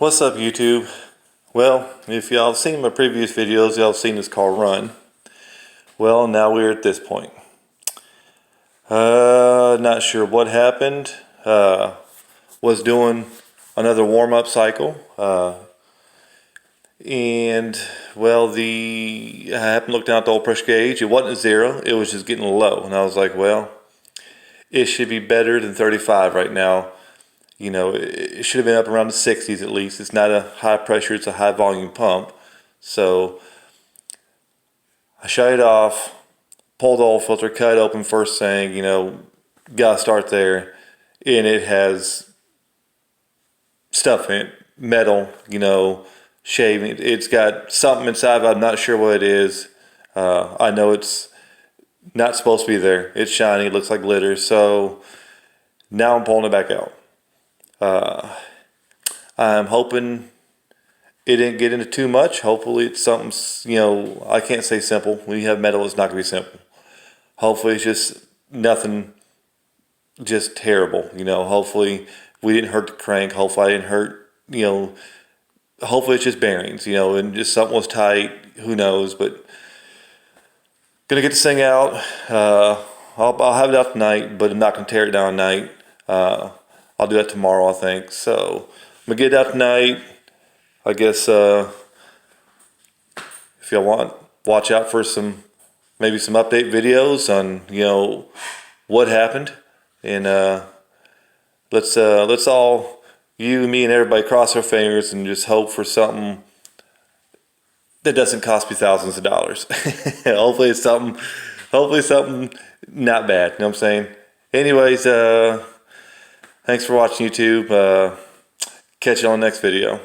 What's up, YouTube? Well, if y'all have seen my previous videos, y'all have seen this car run. Well, now we're at this point. Not sure what happened. Was doing another warm-up cycle. And well, I happened to look down at the oil pressure gauge. It wasn't 0, it was just getting low. And I was like, well, it should be better than 35 right now. You know, it should have been up around the 60s at least. It's not a high pressure, it's a high volume pump. So I shut it off, pulled the oil filter, cut it open first thing, gotta start there. And it has stuff in it, metal, shaving. It's got something inside, but I'm not sure what it is. I know it's not supposed to be there. It's shiny, it looks like glitter. So now I'm pulling it back out. I'm hoping it didn't get into too much. Hopefully it's something, I can't say simple. When you have metal, it's not going to be simple. Hopefully it's just nothing, just terrible. Hopefully we didn't hurt the crank. Hopefully I didn't hurt, hopefully it's just bearings, and just something was tight. Who knows? But going to get this thing out. I'll have it out tonight, but I'm not going to tear it down tonight. I'll do that tomorrow, I think. So I'm gonna get it out tonight. I guess if y'all want, watch out for maybe some update videos on what happened, and let's all, you, me, and everybody, cross our fingers and just hope for something that doesn't cost me thousands of dollars. Hopefully it's something not bad. You know what I'm saying? Anyways, thanks for watching, YouTube. Catch you on the next video.